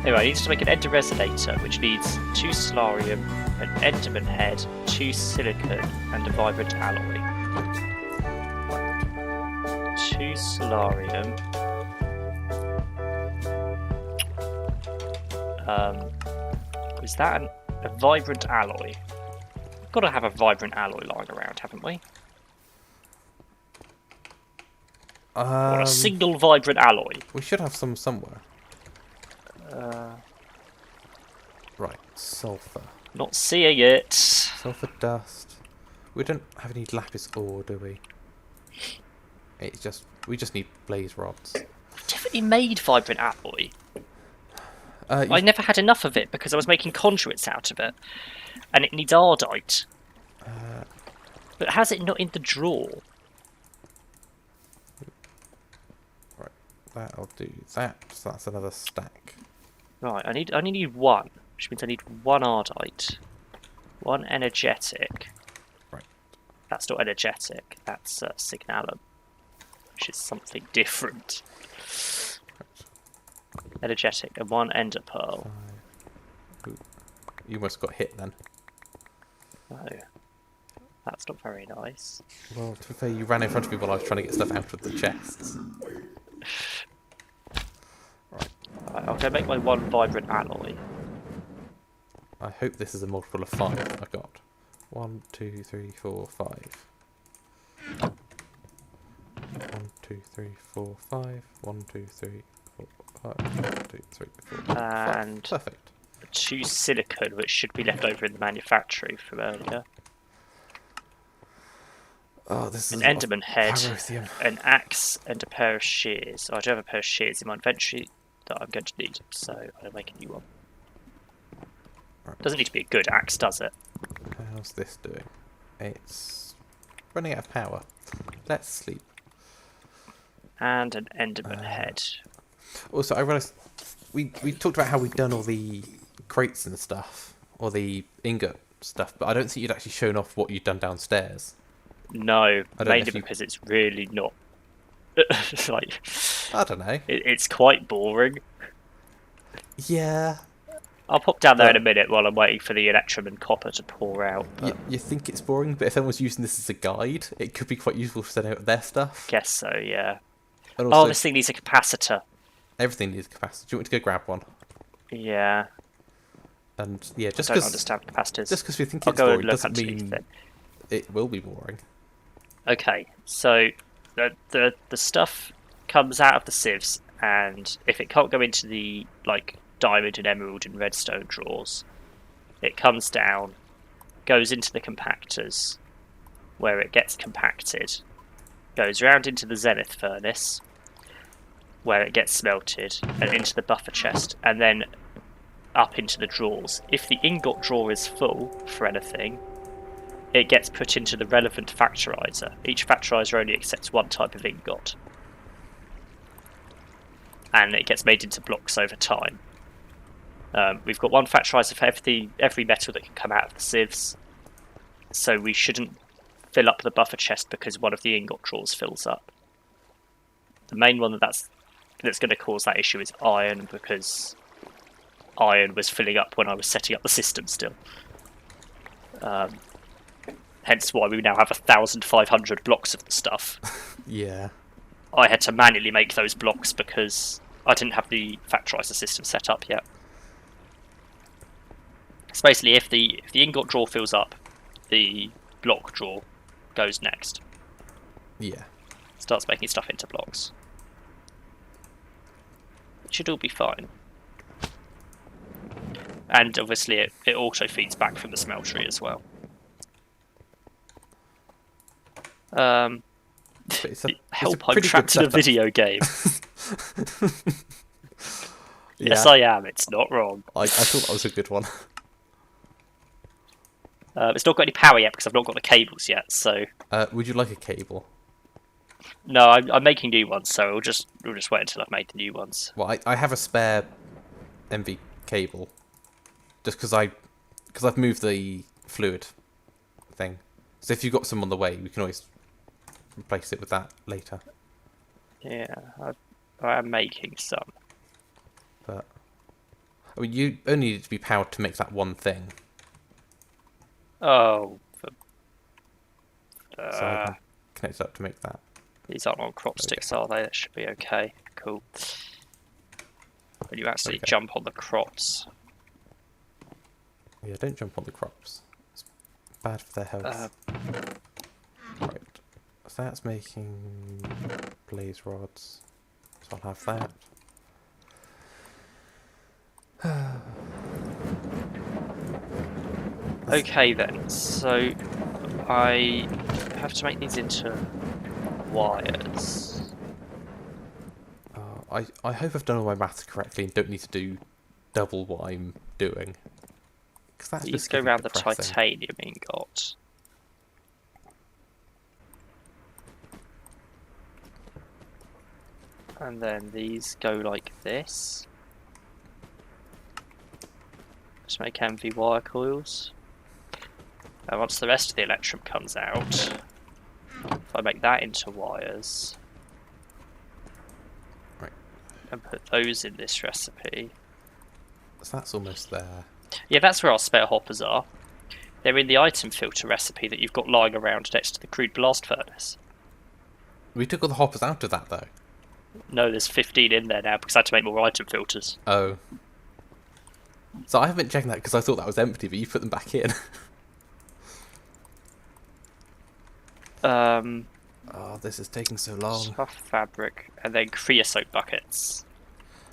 Anyway, I need to make an ender resonator, which needs 2 solarium, an enderman head, 2 silicon, and a vibrant alloy. 2 solarium. Is that a vibrant alloy? We've got to have a vibrant alloy lying around, haven't we? Or a single vibrant alloy. We should have some somewhere. Right, sulfur. Not seeing it. Sulfur dust. We don't have any lapis ore, do we? We just need blaze rods. I've definitely made vibrant alloy. I never had enough of it because I was making conduits out of it, and it needs ardite. But how's it not in the drawer? Right, that'll do that. So that's another stack. Right, I only need 1, which means I need 1 ardite, 1 energetic. Right. That's not energetic. That's signalum, which is something different. Energetic and 1 ender pearl. Ooh, you almost got hit then. No, that's not very nice. Well, to be fair, you ran in front of me while I was trying to get stuff out of the chests. Right. I'll go make my 1 vibrant alloy. I hope this is a multiple of 5 I've got. 1, 2, 3, 4, 5. 1, 2, 3, 4, 5. 1, 2, 3, 4, 5. 1, 2, 3, 4, 5. And Perfect. 2 silicon, which should be left over in the manufactory from earlier. Oh, this is An enderman head, Cryotheum. an axe, and a pair of shears. Oh, I do have a pair of shears in my inventory that I'm going to need, so I'll make a new one. Right. Doesn't need to be a good axe, does it? How's this doing? It's running out of power. Let's sleep. And an enderman head. Also, I realised we talked about how we'd done all the crates and stuff, or the ingot stuff, but I don't think you'd actually shown off what you'd done downstairs. No, mainly because it's really not. Like, I don't know. it's quite boring. Yeah. I'll pop down there in a minute while I'm waiting for the electrum and copper to pour out. You think it's boring, but if anyone's using this as a guide, it could be quite useful for setting out their stuff. Guess so, yeah. And also, Oh, this thing needs a capacitor. everything needs capacity. Do you want me to go grab one? Yeah. And yeah, just I don't because understand capacitors. just because we think I'll it's go and boring look doesn't underneath mean it. it will be boring. Okay, so the stuff comes out of the sieves, and if it can't go into the diamond and emerald and redstone drawers, it comes down, goes into the compactors, where it gets compacted, goes round into the zenith furnace, where it gets smelted, and into the buffer chest, and then up into the drawers. If the ingot drawer is full for anything, it gets put into the relevant factorizer. Each factorizer only accepts 1 type of ingot, and it gets made into blocks over time. We've got 1 factorizer for every metal that can come out of the sieves, so we shouldn't fill up the buffer chest because one of the ingot drawers fills up. The main one that's going to cause that issue is iron, because iron was filling up when I was setting up the system still. Hence why we now have 1,500 blocks of the stuff. Yeah. I had to manually make those blocks because I didn't have the factorizer system set up yet. So basically, if the ingot drawer fills up, the block drawer goes next. Yeah. Starts making stuff into blocks. It should all be fine. And obviously it auto feeds back from the smeltery as well. It's a Help, I'm pretty trapped good in a video game. Yes, I am. It's not wrong. I thought that was a good one. It's not got any power yet because I've not got the cables yet. So Would you like a cable? no, I'm making new ones. So we'll just wait until I've made the new ones. Well, I have a spare MV cable, just because I've moved the fluid thing. So if you've got some on the way, we can always replace it with that later. Yeah, I am making some. But I mean, you only need it to be powered to make that one thing. Oh, So I can connect it up to make that. these aren't on crop sticks, are they? That should be okay. Cool. When you actually jump on the crops. Yeah, don't jump on the crops. It's bad for their health. Right. So that's making blaze rods. So I'll have that. Okay then, so I have to make these into wires. I hope I've done all my maths correctly and don't need to do double what I'm doing. That's These just go around the depressing. titanium ingot. And then these go like this. Just make MV wire coils. And once the rest of the electrum comes out, if I make that into wires, right, and put those in this recipe. So that's almost there. Yeah, that's where our spare hoppers are. They're in the item filter recipe that you've got lying around next to the crude blast furnace. We took all the hoppers out of that though. No, there's 15 in there now because I had to make more item filters. Oh. So I haven't checked that because I thought that was empty, but you put them back in. Oh, this is taking so long. Tough fabric, and then creosote buckets.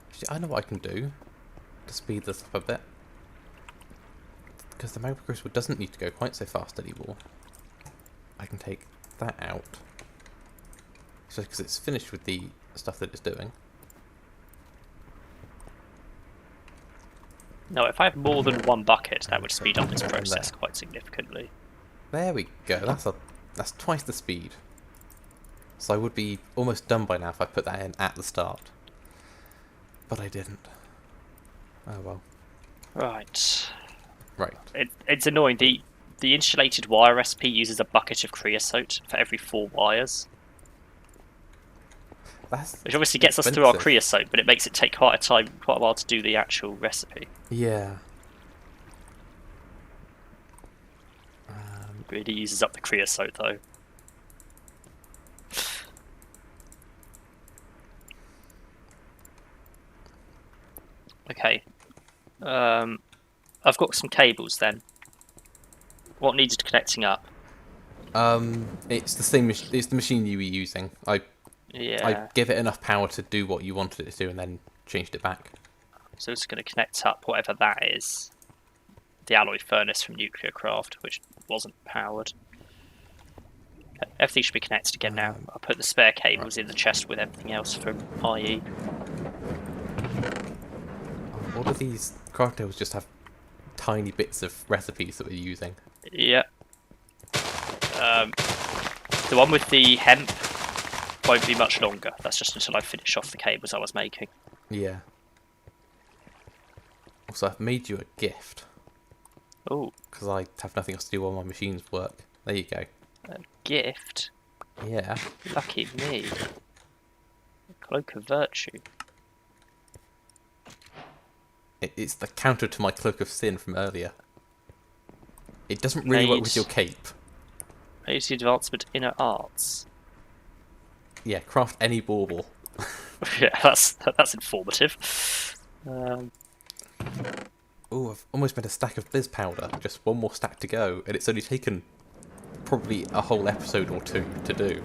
Actually, I know what I can do to speed this up a bit. Because the magma crucible doesn't need to go quite so fast anymore. I can take that out. So, because it's finished with the stuff that it's doing. No, if I have more than one bucket, that would speed up this process quite significantly. There we go. That's twice the speed. So I would be almost done by now if I put that in at the start. But I didn't. Oh well. Right. Right. It's annoying. The insulated wire recipe uses a bucket of creosote for every 4 wires. Which obviously gets us through our creosote, but it makes it take quite a while to do the actual recipe. Yeah. Really uses up the creosote though. Okay. I've got some cables then. What needed connecting up? It's the same. It's the machine you were using. I gave it enough power to do what you wanted it to do, and then changed it back. So it's going to connect up whatever that is. The alloy furnace from Nuclear Craft, which wasn't powered. Okay, everything should be connected again now. I'll put the spare cables in the chest with everything else from IE. All of these craft tables just have tiny bits of recipes that we're using. Yeah. The one with the hemp won't be much longer. That's just until I finish off the cables I was making. Yeah. Also, I've made you a gift. Oh. Because I have nothing else to do while my machines work. There you go. A gift? Yeah. Lucky me. A cloak of virtue. It's the counter to my cloak of sin from earlier. It doesn't really work with your cape. Made the advancement inner arts. Yeah, craft any bauble. Yeah, that's informative. Oh, I've almost made a stack of Blizz powder. Just one more stack to go, and it's only taken probably a whole episode or 2 to do.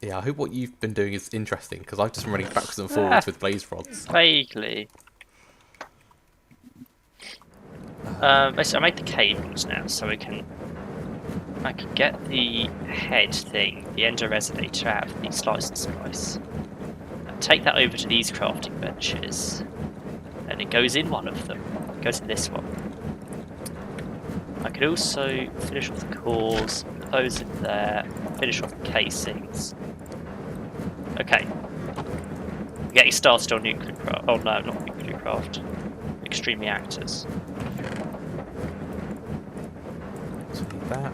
Yeah, I hope what you've been doing is interesting, because I've just been running backwards and forwards with blaze rods. Vaguely. Basically, I made the cables now, so I can get the head thing, the ender resonator, out of the slice and splice. And take that over to these crafting benches. And it goes in one of them. It goes in this one. I could also finish off the cores, put those in there, finish off the casings. Okay. We're getting started on nuclear craft. Oh no, not nuclear craft. Extreme reactors. So need that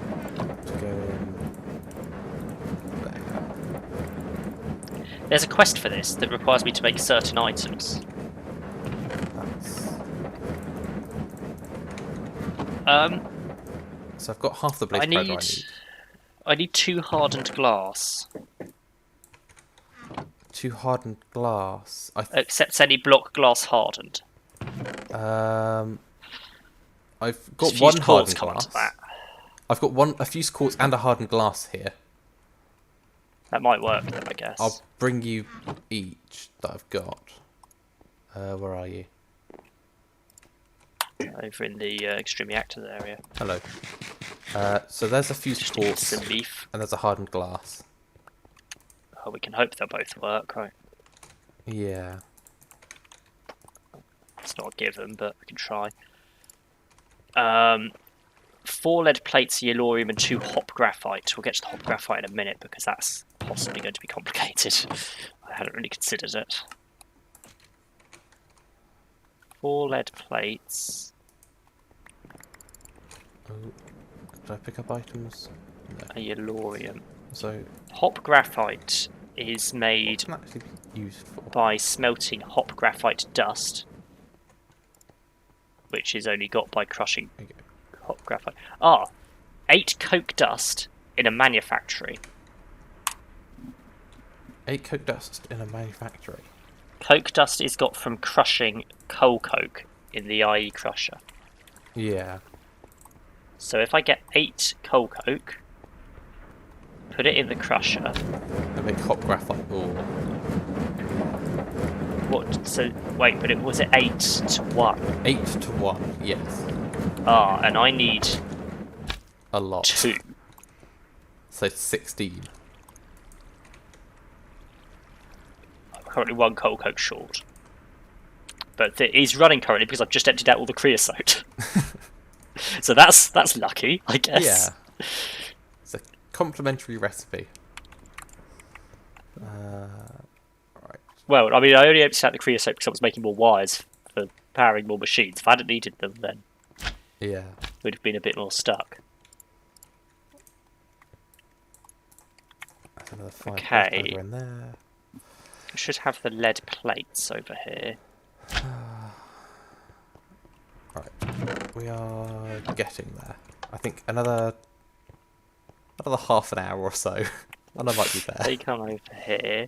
to go in there. There's a quest for this that requires me to make certain items. Um, So I've got half the blaze I powder need I need. I need 2 hardened glass. 2 hardened glass. Except any block glass hardened. I've got Fused one quartz hardened come into glass. that. I've got a fused quartz and a hardened glass here. That might work, though, I guess. I'll bring you each that I've got. Where are you? Over in the extreme reactors area. Hello. So there's a fused Just need quartz some leaf. and there's a hardened glass. Oh, we can hope they'll both work, right? Yeah. It's not a given, but we can try. 4 lead plates, yellorium, and 2 hop graphite. We'll get to the hop graphite in a minute because that's possibly going to be complicated. I hadn't really considered it. 4 lead plates. Oh, did I pick up items? No. A yellorium. So Hop graphite is what made can that actually be used for? by smelting hop graphite dust, which is only got by crushing There you go. hop graphite. 8 coke dust in a manufactory. 8 coke dust in a manufactory. Coke dust is got from crushing coal coke in the IE crusher. Yeah. So if I get 8 coal coke, put it in the crusher. They make hot graphite ore. What? So wait, but was it 8 to 1? 8 to 1, yes. And I need A lot. 2. So 16. I'm currently 1 coal coke short. But it is running currently because I've just emptied out all the creosote. So that's lucky, I guess. Yeah. It's a complimentary recipe. Right. Well, I mean, I only emptied out the creosote because I was making more wires for powering more machines. If I hadn't needed them, then Yeah. we'd have been a bit more stuck. That's another 5 Okay. powder in there. I should have the lead plates over here. Right. We are getting there. I think another half an hour or so. And I might be there. They come over here.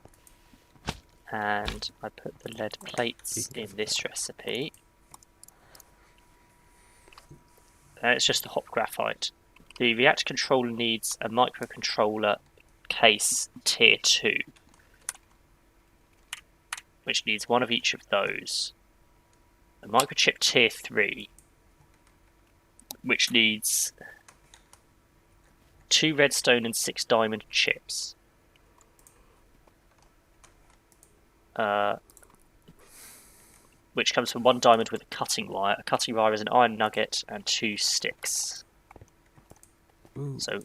And I put the lead plates in this recipe. It's just the hop graphite. The reactor controller needs a microcontroller case tier 2, which needs 1 of each of those. A microchip tier 3, which needs 2 redstone and 6 diamond chips. Which comes from 1 diamond with a cutting wire. A cutting wire is an iron nugget and 2 sticks. Ooh, So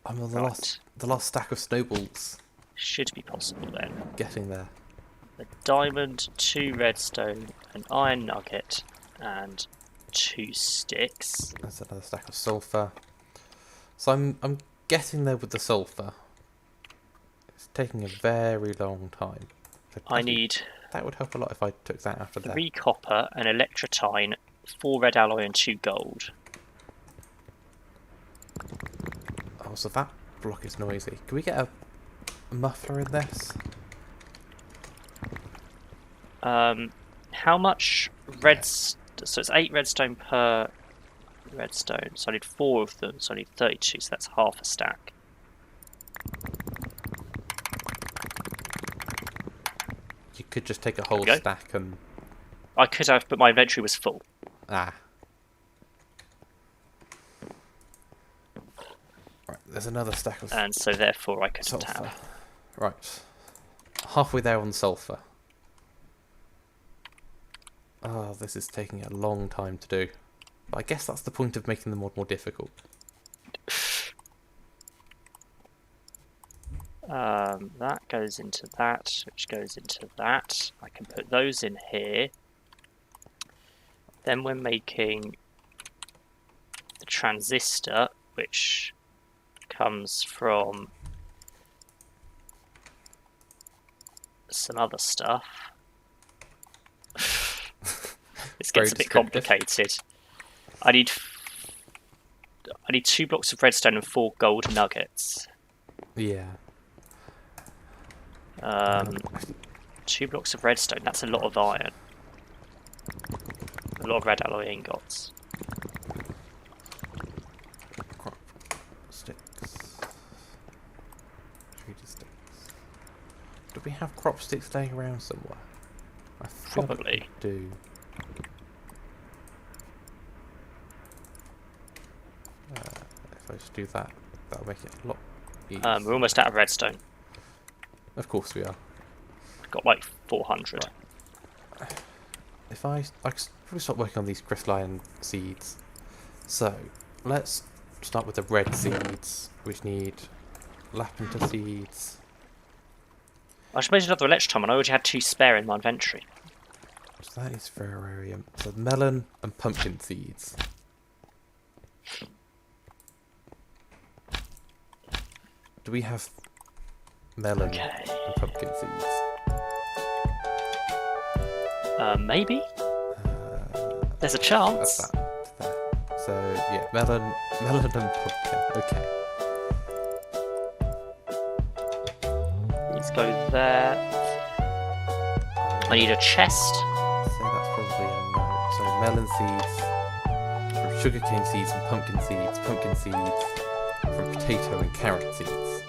I'm on right. the last stack of snowballs. Should be possible then. Getting there. A diamond, 2 redstone, an iron nugget, and 2 sticks. There's another stack of sulfur. So I'm getting there with the sulfur. It's taking a very long time. So I need that would help a lot if I took that after that. 3 copper, an electrotine, 4 red alloy, and 2 gold. Oh, so that block is noisy. Can we get a muffler in this? How much redstone? So it's 8 redstone per redstone. So I need 4 of them. So I need 32. So that's half a stack. You could just take a whole Go. stack and... I could have, but my inventory was full. Ah. Right, there's another stack of And so therefore I couldn't sulfur. have. Right. Halfway there on sulfur. Oh, this is taking a long time to do. But I guess that's the point of making the mod more difficult. That goes into that, which goes into that. I can put those in here. Then we're making the transistor, which comes from some other stuff. This Very gets a bit descriptive. complicated. I need need 2 blocks of redstone and 4 gold nuggets. Yeah. 2 blocks of redstone, that's a lot of iron. A lot of red alloy ingots. Crop sticks. Treated sticks. Do we have crop sticks laying around somewhere? I feel Probably. like we do. If I just do that, that'll make it a lot easier. We're almost out of redstone. Of course we are. Got like 400. Right. If I could probably start working on these crystalline seeds. So let's start with the red seeds, which need lavender seeds. I just made another electrum and I already had 2 spare in my inventory. So that is ferrarium. So melon and pumpkin seeds. Do we have melon and pumpkin seeds? Maybe? There's a chance. That's that. There. So yeah, melon and pumpkin. Okay. Let's go there. I need a chest. So that's probably a no. So melon seeds from sugarcane seeds and pumpkin seeds from potato and carrot seeds.